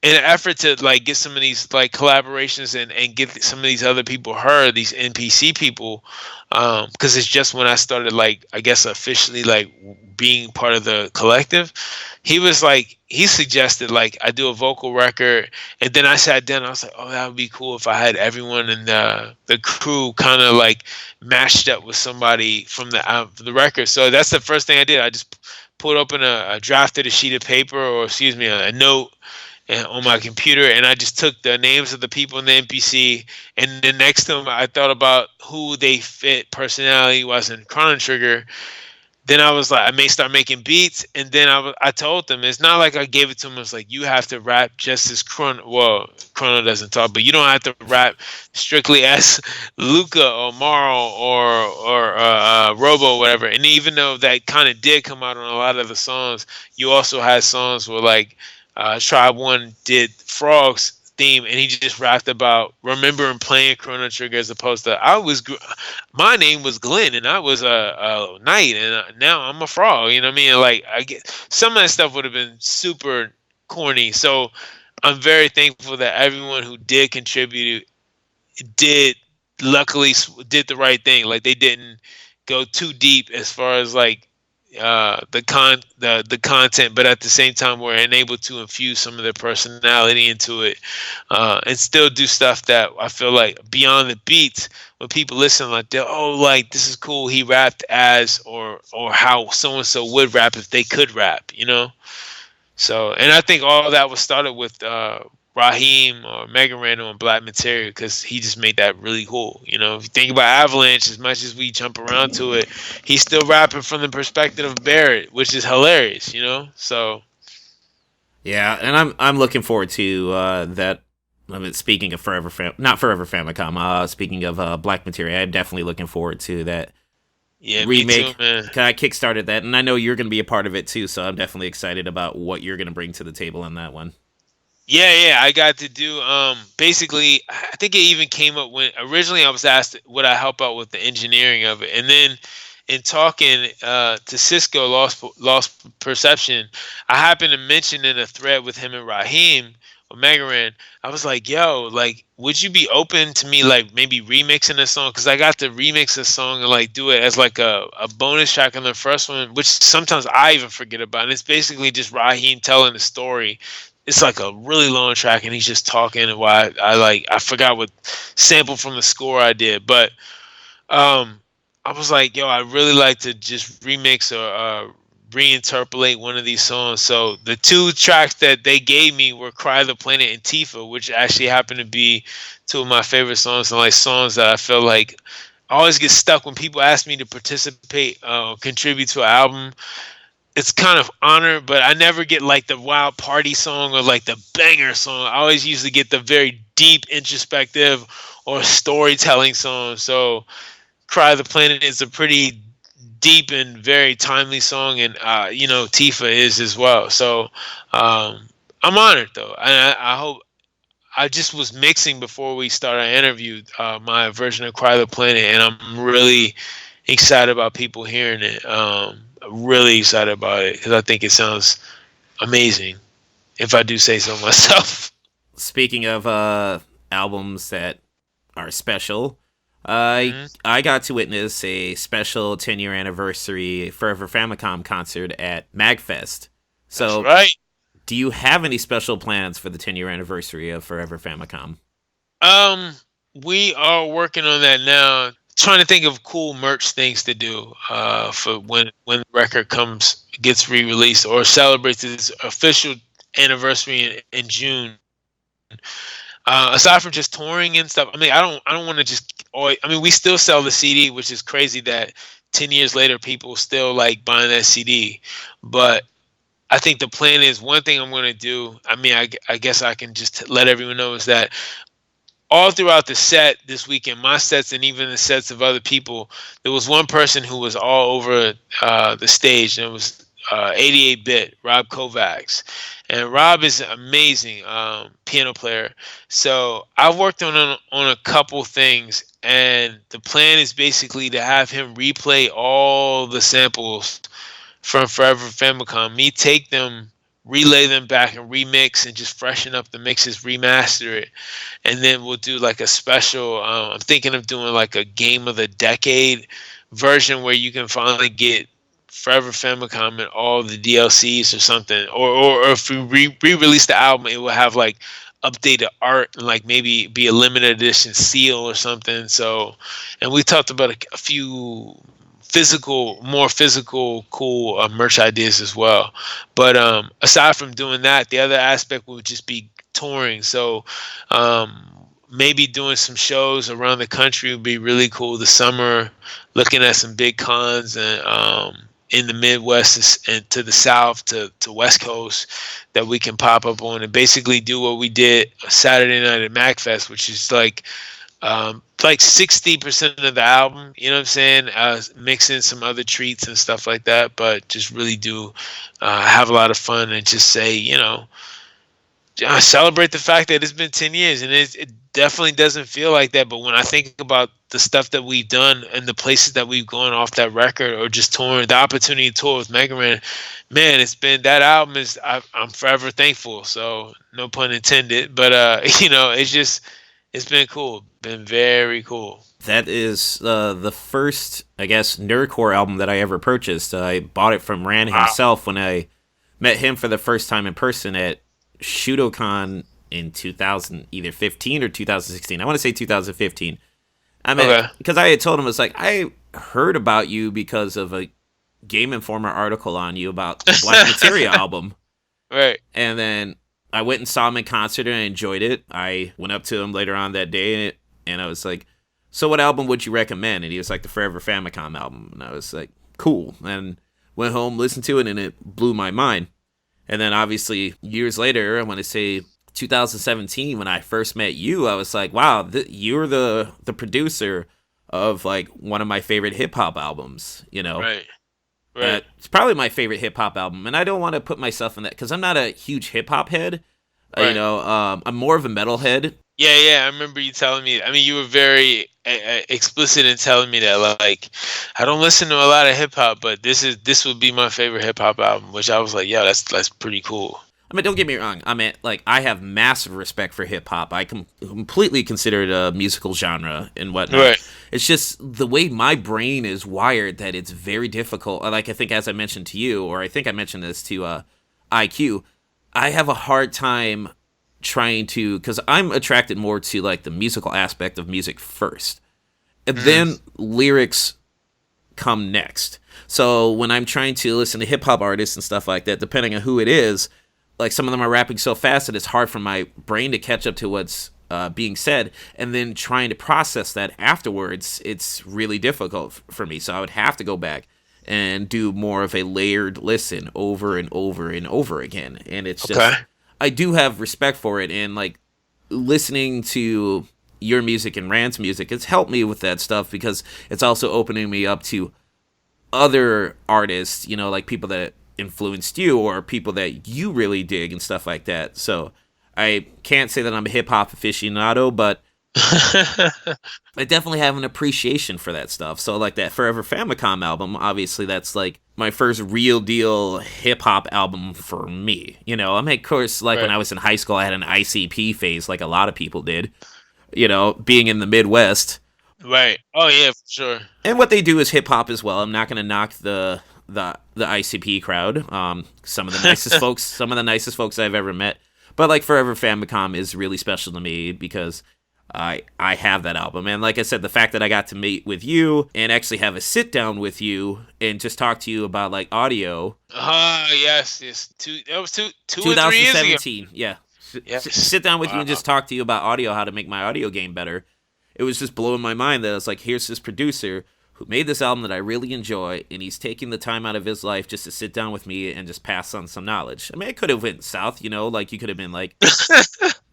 in an effort to like get some of these like collaborations and get some of these other people heard, these NPC people, because it's just when I started, like, I guess officially like being part of the collective. He suggested like I do a vocal record, and then I sat down. I was like, oh, that would be cool if I had everyone in the crew kind of like matched up with somebody from the record. So that's the first thing I did. I just pulled open a drafted a sheet of paper, or excuse me, a note, and on my computer, and I just took the names of the people in the NPC, and then next to them I thought about who they fit personality wise in Chrono Trigger. Then I was like, I may start making beats, and then I told them, it's not like I gave it to them. It's like, you have to rap just as Chrono. Well, Chrono doesn't talk, but you don't have to rap strictly as Luca or Maro or Robo or whatever. And even though that kind of did come out on a lot of the songs, you also had songs where like Tribe One did Frog's theme, and he just rapped about remembering playing Chrono Trigger, as opposed to my name was Glenn and I was a knight, and now I'm a frog. You know what I mean? Like, I get some of that stuff would have been super corny. So I'm very thankful that everyone who did contribute did luckily did the right thing. Like, they didn't go too deep as far as like the content, but at the same time we're enabled to infuse some of their personality into it, and still do stuff that I feel like beyond the beats, when people listen, like, they're, oh, like, this is cool, he rapped as, or how so and so would rap if they could rap, So, and I think all that was started with Raheem or Mega Ran on Black Materia, because he just made that really cool. If you think about Avalanche, as much as we jump around to it, he's still rapping from the perspective of Barrett, which is hilarious. So Yeah, and I'm looking forward to that. I mean, speaking of not Forever Famicom. Speaking of Black Materia, I'm definitely looking forward to that yeah, remake. me too, man. I kickstarted that, and I know you're going to be a part of it too. So I'm definitely excited about what you're going to bring to the table on that one. Yeah, I got to do basically, I think it even came up when originally I was asked would I help out with the engineering of it, and then in talking to Cisco Lost Perception, I happened to mention in a thread with him and Raheem or Megaran, I was like, yo, like, would you be open to me like maybe remixing a song? Because I got to remix a song and like do it as like a bonus track on the first one, which sometimes I even forget about. And it's basically just Raheem telling the story. It's like a really long track, and he's just talking. And why I forgot what sample from the score I did, but I was like, yo, I really like to just remix or reinterpolate one of these songs. So the two tracks that they gave me were "Cry the Planet" and "Tifa," which actually happen to be two of my favorite songs, and like songs that I feel like I always get stuck when people ask me to participate, contribute to an album. It's kind of honor, but I never get like the wild party song or like the banger song. I always usually get the very deep introspective or storytelling song. So Cry the Planet is a pretty deep and very timely song, and Tifa is as well. So I'm honored though, and I hope. I just was mixing before we started our interview my version of Cry the Planet, and I'm really excited about people hearing it. Really excited about it because I think it sounds amazing, if I do say so myself. Speaking of albums that are special, Mhm. I got to witness a special 10-year anniversary Forever Famicom concert at MAGFest. So, That's right. do you have any special plans for the 10-year anniversary of Forever Famicom? We are working on that now. Trying to think of cool merch things to do for when the record gets re-released or celebrates its official anniversary in June. Aside from just touring and stuff, I mean, I don't want to just always, I mean, we still sell the CD, which is crazy that 10 years later people still like buying that CD. But I think the plan is one thing I'm going to do. I mean, I guess I can just let everyone know is that all throughout the set this weekend, my sets and even the sets of other people, there was one person who was all over the stage, and it was 88-bit Rob Kovacs. And Rob is an amazing piano player. So I worked on a couple things, and the plan is basically to have him replay all the samples from Forever Famicom. Me take them, relay them back and remix and just freshen up the mixes, remaster it. And then we'll do like a special, I'm thinking of doing like a game of the decade version where you can finally get Forever Famicom and all the DLCs or something. Or if we re-release the album, it will have like updated art and like maybe be a limited edition seal or something. So, and we talked about a few more physical, cool merch ideas as well. But aside from doing that, the other aspect would just be touring. So maybe doing some shows around the country would be really cool this summer, looking at some big cons and in the Midwest and to the South, to West Coast, that we can pop up on and basically do what we did Saturday night at MAGFest, which is like 60% of the album, you know what I'm saying? Mix in some other treats and stuff like that, but just really do have a lot of fun and just say, celebrate the fact that it's been 10 years, and it definitely doesn't feel like that. But when I think about the stuff that we've done and the places that we've gone off that record or just touring, the opportunity to tour with Mega Man, it's been, that album is, I'm forever thankful. So no pun intended, but it's been cool. Been very cool. That is the first, I guess, Nerdcore album that I ever purchased. I bought it from Ran himself when I met him for the first time in person at Shudocon in 2015 or 2016. I want to say 2015. I mean, because I had told him, it's like, I heard about you because of a Game Informer article on you about the Black Materia album. Right. And then I went and saw him in concert and I enjoyed it. I went up to him later on that day and I was like, so what album would you recommend? And he was like, the Forever Famicom album. And I was like, cool. And went home, listened to it, and it blew my mind. And then obviously years later, I want to say 2017, when I first met you, I was like, wow, you're the producer of like one of my favorite hip hop albums, Right. It's probably my favorite hip hop album. And I don't want to put myself in that because I'm not a huge hip hop head. Right. I'm more of a metal head. Yeah, I remember you telling me. I mean, you were very explicit in telling me that, like, I don't listen to a lot of hip hop, but this would be my favorite hip hop album. Which I was like, yeah, that's pretty cool. I mean, don't get me wrong. I mean, like, I have massive respect for hip hop. I completely consider it a musical genre and whatnot. Right. It's just the way my brain is wired that it's very difficult. Like, I think, as I mentioned to you, or I think I mentioned this to IQ, I have a hard time trying to, because I'm attracted more to like the musical aspect of music first, and then lyrics come next. So when I'm trying to listen to hip hop artists and stuff like that, depending on who it is, like some of them are rapping so fast that it's hard for my brain to catch up to what's being said, and then trying to process that afterwards, it's really difficult for me. So I would have to go back and do more of a layered listen over and over and over again. And it's just, I do have respect for it, and like listening to your music and Rand's music, it's helped me with that stuff because it's also opening me up to other artists, like people that influenced you or people that you really dig and stuff like that. So I can't say that I'm a hip hop aficionado, but I definitely have an appreciation for that stuff. So like that Forever Famicom album, obviously that's like my first real deal hip hop album for me. I mean, of course, like when I was in high school, I had an ICP phase like a lot of people did, being in the Midwest. Right. Oh yeah, for sure. And what they do is hip hop as well. I'm not going to knock the ICP crowd. Some of the nicest folks I've ever met. But like Forever Famicom is really special to me because I have that album. And like I said, the fact that I got to meet with you and actually have a sit down with you and just talk to you about like audio. Yes. That was two 2017. Or 3 years ago. Yeah. Yes. Sit down with you and just talk to you about audio, how to make my audio game better. It was just blowing my mind that it's like, here's this producer who made this album that I really enjoy, and he's taking the time out of his life just to sit down with me and just pass on some knowledge. I mean, it could have went south, like you could have been like,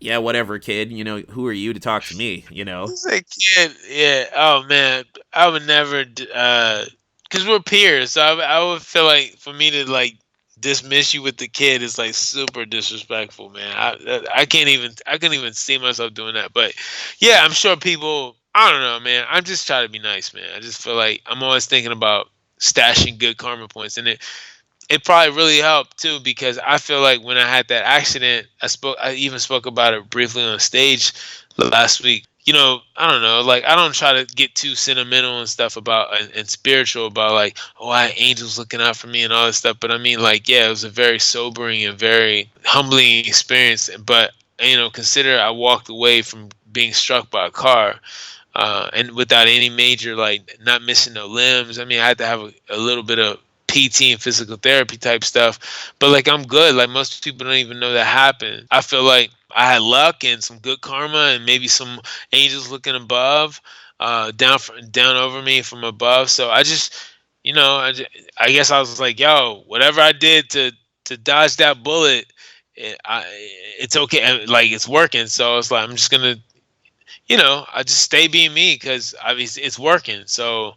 yeah, whatever, kid. Who are you to talk to me? He's a kid. Yeah. Oh man, I would never. Cause we're peers, so I would feel like for me to like dismiss you with the kid is like super disrespectful, man. I can't even. I couldn't even see myself doing that. But yeah, I'm sure people. I don't know, man. I'm just trying to be nice, man. I just feel like I'm always thinking about stashing good karma points, and it probably really helped too because I feel like when I had that accident, I even spoke about it briefly on stage last week. I don't know, like I don't try to get too sentimental and stuff about and spiritual about like, oh, I had angels looking out for me and all this stuff. But I mean, like, yeah, it was a very sobering and very humbling experience. But consider I walked away from being struck by a car. And without any major, like not missing no limbs. I mean, I had to have a little bit of PT and physical therapy type stuff, but like I'm good. Like most people don't even know that happened. I feel like I had luck and some good karma and maybe some angels looking above, down over me from above. So I just, I guess I was like, yo, whatever I did to dodge that bullet, it's okay. Like it's working. So it's like I'm just gonna, I just stay being me because obviously it's working. So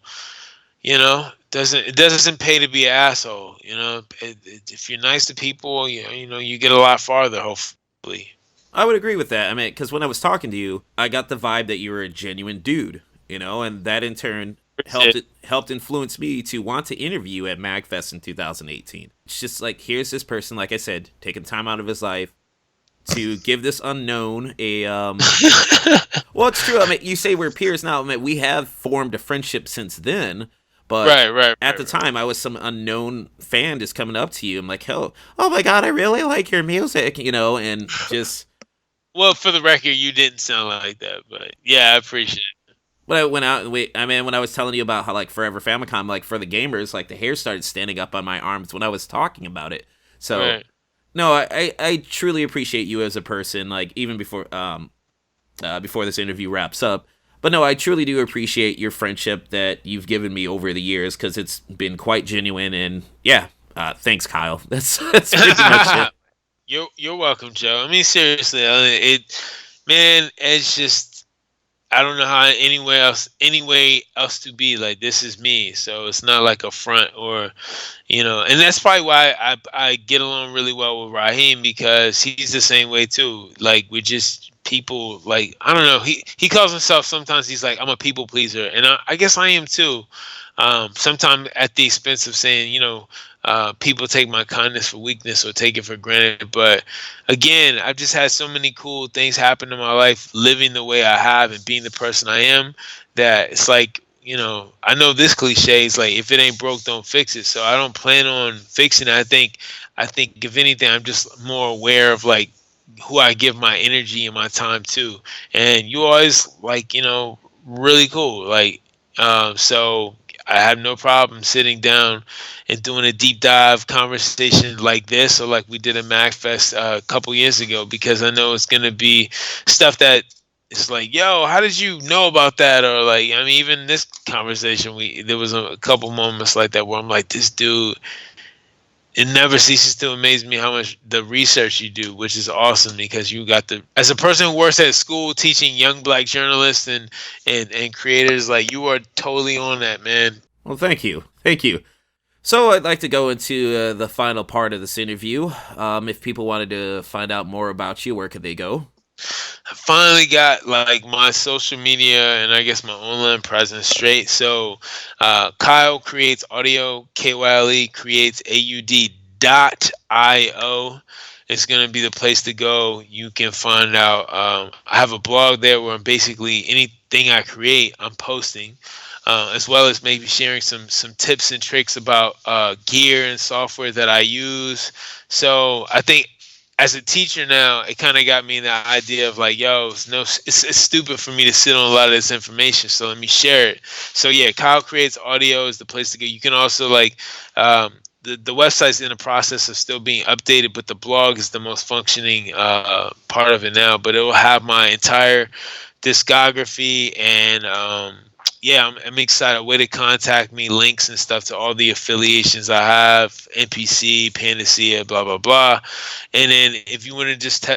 it doesn't pay to be an asshole. If you're nice to people, you get a lot farther. Hopefully. I would agree with that. I mean, because when I was talking to you, I got the vibe that you were a genuine dude. And that in turn helped influence me to want to interview you at MAGFest in 2018. It's just like, here's this person, like I said, taking time out of his life to give this unknown a well, it's true. I mean, you say we're peers now. I mean, we have formed a friendship since then. But at the time, I was some unknown fan just coming up to you. I'm like, oh my God, I really like your music, and just. Well, for the record, you didn't sound like that, but yeah, I appreciate it. When I went out, when I was telling you about how like Forever Famicom, like for the gamers, like the hair started standing up on my arms when I was talking about it. So. Right. No, I truly appreciate you as a person, like even before this interview wraps up. But no, I truly do appreciate your friendship that you've given me over the years because it's been quite genuine. And yeah, thanks, Kyle. That's pretty much it. You're welcome, Joe. I mean, seriously, it's just I don't know how any way else to be. Like this is me, so it's not like a front or, and that's probably why I get along really well with Raheem because he's the same way too. Like we're just people. Like I don't know. He calls himself sometimes. He's like I'm a people pleaser, and I guess I am too. Sometimes at the expense of saying people take my kindness for weakness or take it for granted. But again, I've just had so many cool things happen in my life, living the way I have and being the person I am, that it's like, I know this cliche is like, if it ain't broke, don't fix it. So I don't plan on fixing it. I think if anything, I'm just more aware of like who I give my energy and my time to. And you always like, really cool. Like, so I have no problem sitting down and doing a deep dive conversation like this or like we did at MAGFest a couple years ago because I know it's going to be stuff that it's like, yo, how did you know about that? Or like, I mean, even this conversation, there was a couple moments like that where I'm like, this dude, it never ceases to amaze me how much the research you do, which is awesome because you got as a person who works at school teaching young black journalists and creators, like you are totally on that, man. Well, thank you. So I'd like to go into the final part of this interview. If people wanted to find out more about you, where could they go? I finally got like my social media and I guess my online presence straight. So Kyle creates audio, KYLE creates AUD.io. It's going to be the place to go. You can find out. I have a blog there where I'm basically anything I create, I'm posting, as well as maybe sharing some tips and tricks about gear and software that I use. So I think as a teacher now, it kind of got me in the idea of like, yo, it's stupid for me to sit on a lot of this information, so let me share it. So yeah, Kyle Creates Audio is the place to go. You can also like, the website's in the process of still being updated, but the blog is the most functioning part of it now. But it will have my entire discography and yeah, I'm excited. Way to contact me, links and stuff to all the affiliations I have, NPC, Panacea, blah, blah, blah. And then if you want to just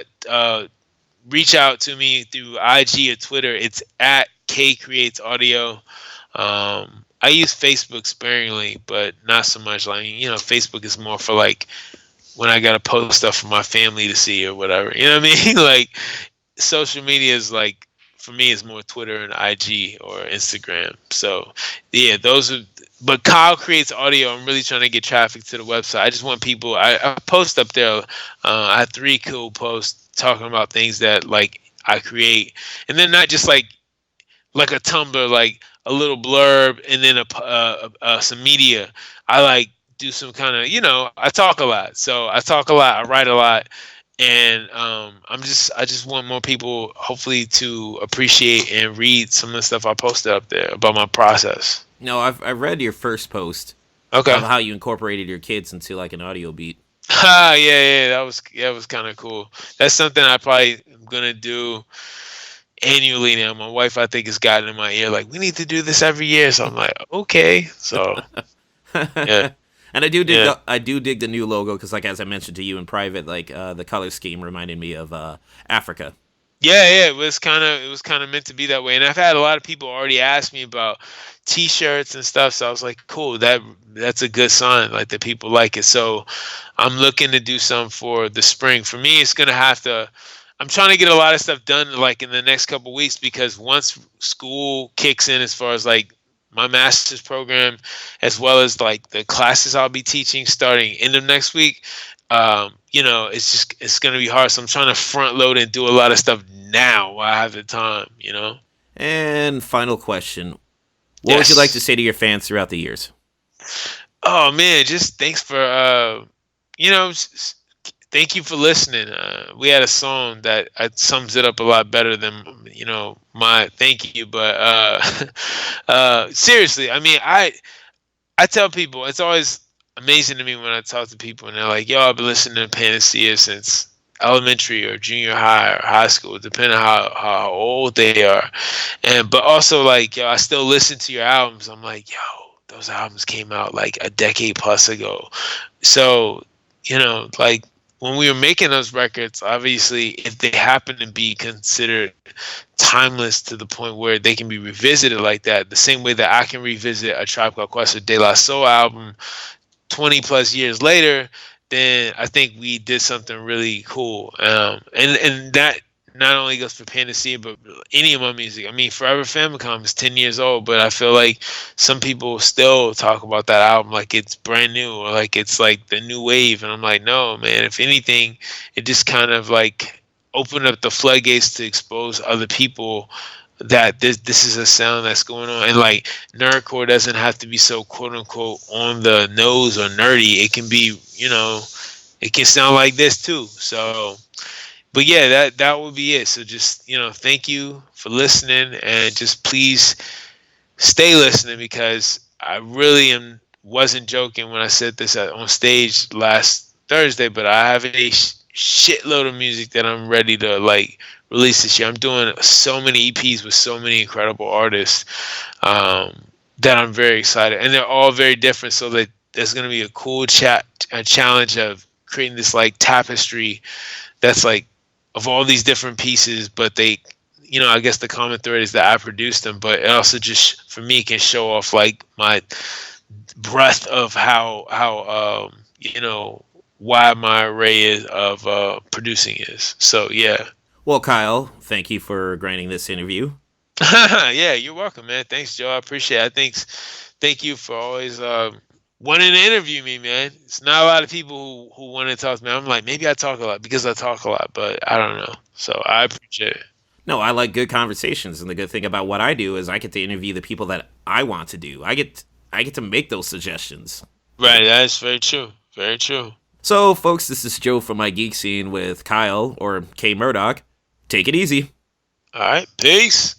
reach out to me through IG or Twitter. It's at K Creates Audio. I use Facebook sparingly, but not so much. Like, Facebook is more for like when I gotta post stuff for my family to see or whatever. You know what I mean? Like, social media is like, for me, it's more Twitter and IG or Instagram. So yeah, those are. But Kyle Creates Audio. I'm really trying to get traffic to the website. I just want people. I post up there. I have 3 cool posts talking about things that like I create, and then not just like a Tumblr, like a little blurb, and then some media. I like do some kind of, I talk a lot. So I talk a lot. I write a lot, and I just want more people, hopefully, to appreciate and read some of the stuff I posted up there about my process. No, I've read your first post. Okay. About how you incorporated your kids into like an audio beat. Yeah, that was kind of cool. That's something I probably am gonna do annually now. My wife, I think, has gotten in my ear like, we need to do this every year. So I'm like, okay. So yeah. And I do dig the new logo because, like, as I mentioned to you in private, like the color scheme reminded me of Africa. Yeah, it was kind of meant to be that way. And I've had a lot of people already ask me about T-shirts and stuff. So I was like, cool, that's a good sign, like that people like it. So I'm looking to do some for the spring. For me, it's gonna have to. I'm trying to get a lot of stuff done like in the next couple of weeks, because once school kicks in, as far as like my master's program, as well as like the classes I'll be teaching starting end of next week, it's going to be hard. So I'm trying to front load and do a lot of stuff now while I have the time, And final question. What would you like to say to your fans throughout the years? Oh man, just thanks for, thank you for listening. We had a song that sums it up a lot better than, my thank you. But seriously, I mean, I tell people, it's always amazing to me when I talk to people and they're like, yo, I've been listening to Panacea since elementary or junior high or high school, depending on how old they are. But also like, yo, I still listen to your albums. I'm like, yo, those albums came out like a decade plus ago. So, like, when we were making those records, obviously, if they happen to be considered timeless to the point where they can be revisited like that, the same way that I can revisit a Tribe Called Quest or De La Soul album 20 plus years later, then I think we did something really cool. And that not only goes for Panacea, but any of my music. I mean, Forever Famicom is 10 years old, but I feel like some people still talk about that album like it's brand new or like it's like the new wave. And I'm like, no, man, if anything, it just kind of like opened up the floodgates to expose other people that this is a sound that's going on. And like Nerdcore doesn't have to be so quote unquote on the nose or nerdy. It can be, it can sound like this too. So, but yeah, that would be it. So just, thank you for listening, and just please stay listening, because I really wasn't joking when I said this on stage last Thursday, but I have a shitload of music that I'm ready to like release this year. I'm doing so many EPs with so many incredible artists that I'm very excited, and they're all very different. So that there's going to be a cool challenge of creating this like tapestry that's like of all these different pieces, but they, I guess the common thread is that I produced them, but it also just for me can show off like my breadth of how wide my array is of producing is. So yeah. Well, Kyle, thank you for granting this interview. Yeah, you're welcome, man. Thanks, Joe. I appreciate it. Thank you for always wanting to interview me, man. It's not a lot of people who want to talk to me. I'm like, maybe I talk a lot because I talk a lot, but I don't know. So I appreciate it. No, I like good conversations, and the good thing about what I do is I get to interview the people that I want to do. I get to make those suggestions. Right, that's very true. Very true. So, folks, this is Joe from My Geek Scene with Kyle, or K-Murdock. Take it easy. All right, peace.